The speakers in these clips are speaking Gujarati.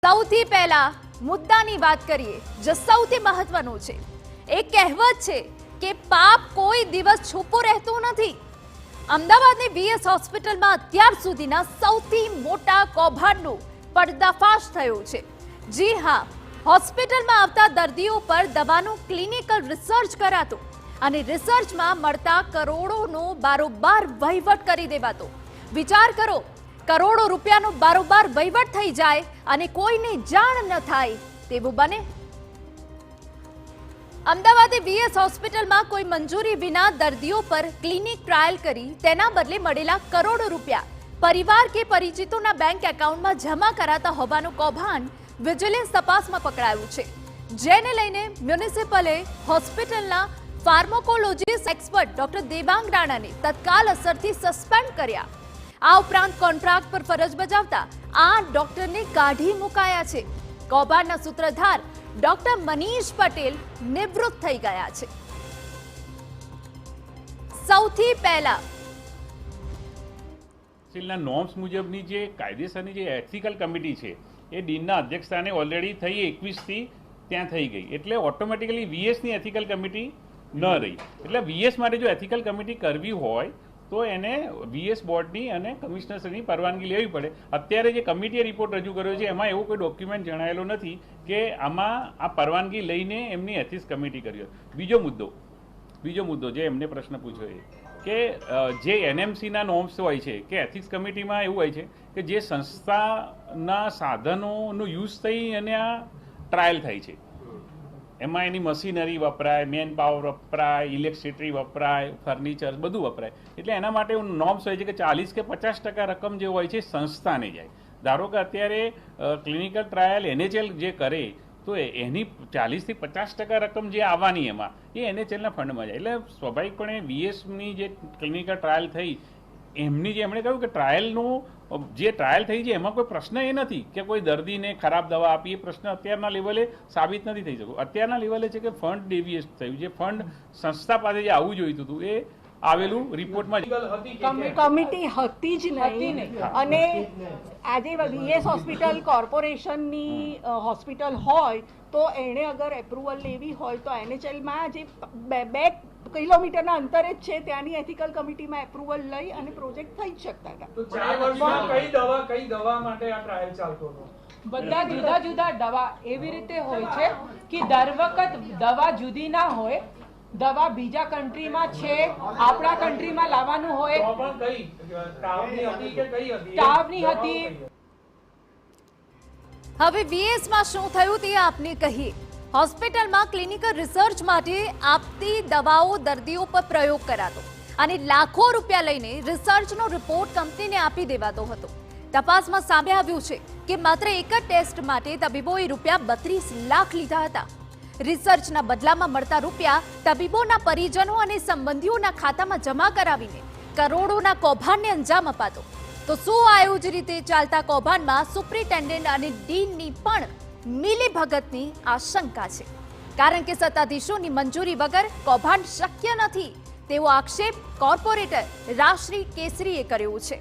સૌથી પહેલા મુદ્દાની વાત કરીએ જે સૌથી મહત્વનું છે। એક કહેવત છે કે પાપ કોઈ દિવસ છુપો રહેતો નથી। અમદાવાદની વીએસ હોસ્પિટલમાં અત્યાર સુધીના સૌથી મોટા કૌભાંડનો પર્દાફાશ થયો છે। જી હા, હોસ્પિટલમાં આવતા દર્દીઓ પર દવાનું ક્લિનિકલ રિસર્ચ કરાતું અને રિસર્ચમાં મળતા કરોડોનો બારોબાર વહીવટ કરી દેવાતો। વિચાર કરો, કરોડો રૂપિયાનો બારોબાર વહીવટ થઈ જાય અને કોઈને જાણ ન થાય તેવું બને। અમદાવાદની વીએસ હોસ્પિટલમાં કોઈ મંજૂરી વિના દર્દીઓ પર ક્લિનિક ટ્રાયલ કરી તેના બદલે મળેલા કરોડો રૂપિયા પરિવાર કે પરિચિતોના બેંક એકાઉન્ટમાં જમા કરાતા હોવાનું કૌભાંડ વિજિલન્સ તપાસમાં પકડાયું છે, જેને લઈને મ્યુનિસિપલે હોસ્પિટલના ફાર્માકોલોજીસ્ટ એક્સપર્ટ ડોક્ટર દેવાંગ રાણાને તત્કાલ અસરથી સસ્પેન્ડ કર્યા। આ ઉપરાંત કોન્ટ્રાક્ટ પર ફરજ બજાવતા 8 ડોક્ટરને કાઢી મુકાયા છે। કૌભાંડના સૂત્રધાર ડોક્ટર મનીષ પટેલ નિવૃત્ત થઈ ગયા છે। સૌથી પહેલા સિલના નોર્મ્સ મુજબની જે કાયદેસરની જે એથિકલ કમિટી છે એ ડીનના અધ્યક્ષસ્થાને ઓલરેડી થઈ 21 થી ત્યાં થઈ ગઈ, એટલે ઓટોમેટિકલી વીએસની એથિકલ કમિટી ન રહી। એટલે વીએસ માટે જો એથિકલ કમિટી કરવી હોય તો એને વીએસ બોર્ડની અને કમિશનરશ્રીની પરવાનગી લેવી પડે। અત્યારે જે કમિટીએ રિપોર્ટ રજૂ કર્યો છે એમાં એવો કોઈ ડોક્યુમેન્ટ જણાયેલો નથી કે આમાં આ પરવાનગી લઈને એમની એથિક્સ કમિટી કરી હોય। બીજો મુદ્દો જે એમને પ્રશ્ન પૂછ્યો એ કે જે એનએમસીના નોર્મ્સ હોય છે કે એથિક્સ કમિટીમાં એવું હોય છે કે જે સંસ્થાના સાધનોનો યુઝ થઈ અને આ ટ્રાયલ થાય છે, એમાં એની મશીનરી વપરાય, મેન પાવર વપરાય, ઇલેક્ટ્રિસિટી વપરાય, ફર્નિચર બધું વપરાય, એટલે એના માટે નોર્મ્સ હોય છે કે 40 કે 50% રકમ જે હોય છે સંસ્થાને જાય। ધારો કે અત્યારે ક્લિનિકલ ટ્રાયલ એનએચએલ જે કરે તો એની 40 થી 50% રકમ જે આવવાની એમાં એ એનએચએલના ફંડમાં જાય। એટલે સ્વાભાવિકપણે વીએસની જે ક્લિનિકલ ટ્રાયલ થઈ એમની જે એમણે કહ્યું કે ટ્રાયલનું જે ટ્રાયલ થઈ છે એમાં કોઈ પ્રશ્ન એ નથી કે કોઈ દર્દીને ખરાબ દવા આપી, એ પ્રશ્ન અત્યારના લેવલે સાબિત નથી થઈ શકો। અત્યારના લેવલે છે કે ફંડ ડેવિએટ થયું, જે ફંડ સંસ્થા પાસે જે આવવું જોઈતું હતું એ આવેલું રિપોર્ટમાં કમિટી હતી જ નહીં। અને આજે વીએસ હોસ્પિટલ કોર્પોરેશનની હોસ્પિટલ હોય તો એણે અગર એપ્રુવલ લેવી હોય તો એનએચએલમાં જે 2 કિલોમીટરના અંતરે જ છે ત્યાંની એથિકલ કમિટીમાં એપ્રુવલ લઈ અને પ્રોજેક્ટ થઈ જ શકતા હતા। તો 4 વર્ષમાં કઈ દવા માટે આ ટ્રાયલ ચાલતો હતો? બધા જુદા જુદા દવા એવી રીતે હોય છે કે દર વખત દવા જુદી ના હોય, દવા બીજા કન્ટ્રીમાં છે, આપણા કન્ટ્રીમાં લાવવાનું હોય। તો પણ કઈ તાવની હતી કે કઈ હતી? તાવની હતી। હવે વીએસમાં શું થયું તે આપને કહીએ। હોસ્પિટલમાં ક્લિનિકલ રિસર્ચ માટે આપતી દવાઓ દર્દીઓ પર પ્રયોગ કરાતો અને લાખો રૂપિયા લઈને રિસર્ચનો રિપોર્ટ કંપનીને આપી દેવાતો હતો। તપાસમાં સામે આવ્યું છે કે માત્ર એક જ ટેસ્ટ માટે તબીબોએ રૂપિયા 32 લાખ લીધા હતા। રિસર્ચના બદલામાં મળતા રૂપિયા તબીબોના પરિજનો અને સંબંધીઓના ખાતામાં જમા કરાવીને કરોડોના કૌભાંડને અંજામ અપાતો। તો શું આવું જ રીતે ચાલતા કૌભાંડમાં સુપ્રિન્ટેન્ડન્ટ અને ડીનની પણ મિલીભગતની આશંકા છે, કારણ કે સત્તાધીશોની મંજૂરી વગર કૌભાંડ શક્ય નથી તેવો આક્ષેપ કોર્પોરેટર રાશ્રી કેસરીએ કર્યો છે।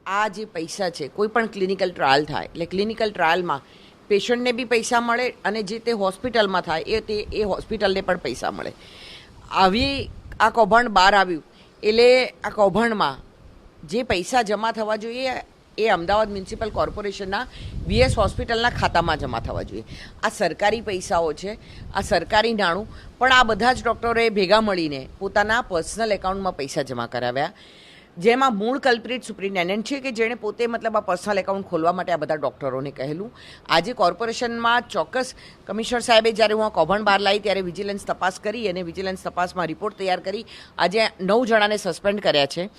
આ જે પૈસા છે, કોઈ પણ ક્લિનિકલ ટ્રાયલ થાય એટલે ક્લિનિકલ ટ્રાયલમાં પેશન્ટને બી પૈસા મળે અને જે તે હોસ્પિટલમાં થાય એ હોસ્પિટલને પણ પૈસા મળે। આવી આ કૌભાંડ બહાર આવ્યું એટલે આ કૌભાંડમાં જે પૈસા જમા થવા જોઈએ એ અમદાવાદ મ્યુનિસિપલ કોર્પોરેશનના વીએસ હોસ્પિટલના ખાતામાં જમા થવા જોઈએ। આ સરકારી પૈસાઓ છે, આ સરકારી નાણું, પણ આ બધા જ ડૉક્ટરોએ ભેગા મળીને પોતાના પર્સનલ એકાઉન્ટમાં પૈસા જમા કરાવ્યા, જેમાં મૂળ કલ્પ્રિટ સુપ્રિન્ટેન્ડન્ટ છે કે જેણે પોતે મતલબ આ પર્સનલ એકાઉન્ટ ખોલવા માટે આ બધા ડૉક્ટરોને કહેલું। આજે કોર્પોરેશનમાં ચોક્કસ કમિશનર સાહેબે જ્યારે હું આ કૌભાંડ બહાર લાવી ત્યારે વિજિલન્સ તપાસ કરી અને વિજિલન્સ તપાસમાં રિપોર્ટ તૈયાર કરી આજે 9 જણાને સસ્પેન્ડ કર્યા છે।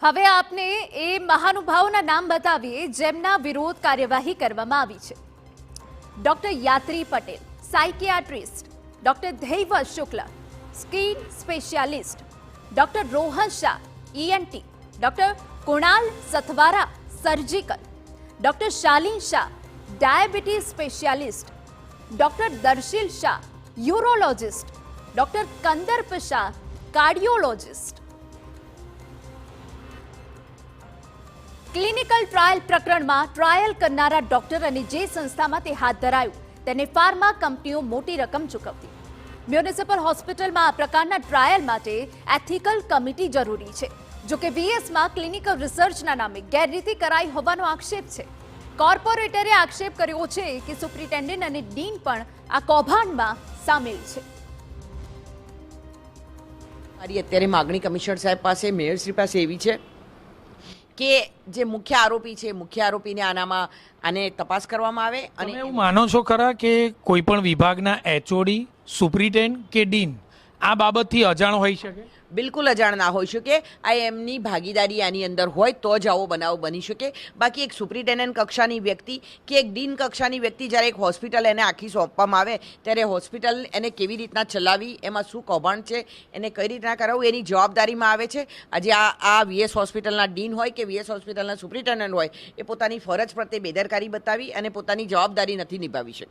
હવે આપને એ મહાનુભાવોના નામ બતાવીએ જેમના વિરોધ કાર્યવાહી કરવામાં આવી છે। Doctor Yatri Patel, psychiatrist; doctor Dhaivat Shukla, skin specialist; doctor Rohan Shah, ENT; doctor Kunal Sathwara, surgical; doctor Shalin Shah, diabetes specialist; doctor Darshil Shah, urologist; doctor Kandarp Shah, cardiologist. Clinical trial પ્રકરણમાં ટ્રાયલ કરનારા ડોક્ટર અને જે સંસ્થામાં તે હાથ ધરાયું તેને ફાર્મા કંપનીઓ મોટી રકમ ચૂકવતી. મ્યુનિસિપલ હોસ્પિટલમાં આ પ્રકારના ટ્રાયલ માટે એથિકલ કમિટી જરૂરી છે. જોકે વીએસમાં ક્લિનિકલ રિસર્ચના નામે ગેરરીતિ કરાઈ હોવાનો આક્ષેપ છે. કોર્પોરેટરે આક્ષેપ કર્યો છે કે સુપ્રિન્ટેન્ડન્ટ અને ડીન પણ આ કૌભાંડમાં સામેલ છે. મારી અત્યારે માગણી કમિશનર સાહેબ પાસે, મેયરશ્રી પાસે એવી છે કે જે મુખ્ય આરોપી છે, મુખ્ય આરોપીને આને તપાસ કરવામાં આવે. તમે એવું માનો છો ખરા કે કોઈ પણ વિભાગના એચઓડી, સુપ્રિન્ટેન્ડન્ટ કે ડીન આ બાબતથી અજાણ હોઈ શકે? બિલકુલ અજાણ ના હોઈ શકે. આ એમની ભાગીદારી આની અંદર હોય તો જ આવો બનાવ બની શકે. બાકી એક સુપ્રિન્ટેન્ડન્ટ કક્ષાની વ્યક્તિ કે એક ડીન કક્ષાની વ્યક્તિ જ્યારે એક હોસ્પિટલ એને આખી સોંપવામાં આવે ત્યારે હોસ્પિટલ એને કેવી રીતના ચલાવવી, એમાં શું કૌભાંડ છે, એને કઈ રીતના કરાવવું, એની જવાબદારીમાં આવે છે. આજે આ વીએસ હોસ્પિટલના ડીન હોય કે વીએસ હોસ્પિટલના સુપ્રિન્ટેન્ડન્ટ હોય, એ પોતાની ફરજ પ્રત્યે બેદરકારી બતાવી અને પોતાની જવાબદારી નથી નિભાવી શકતા.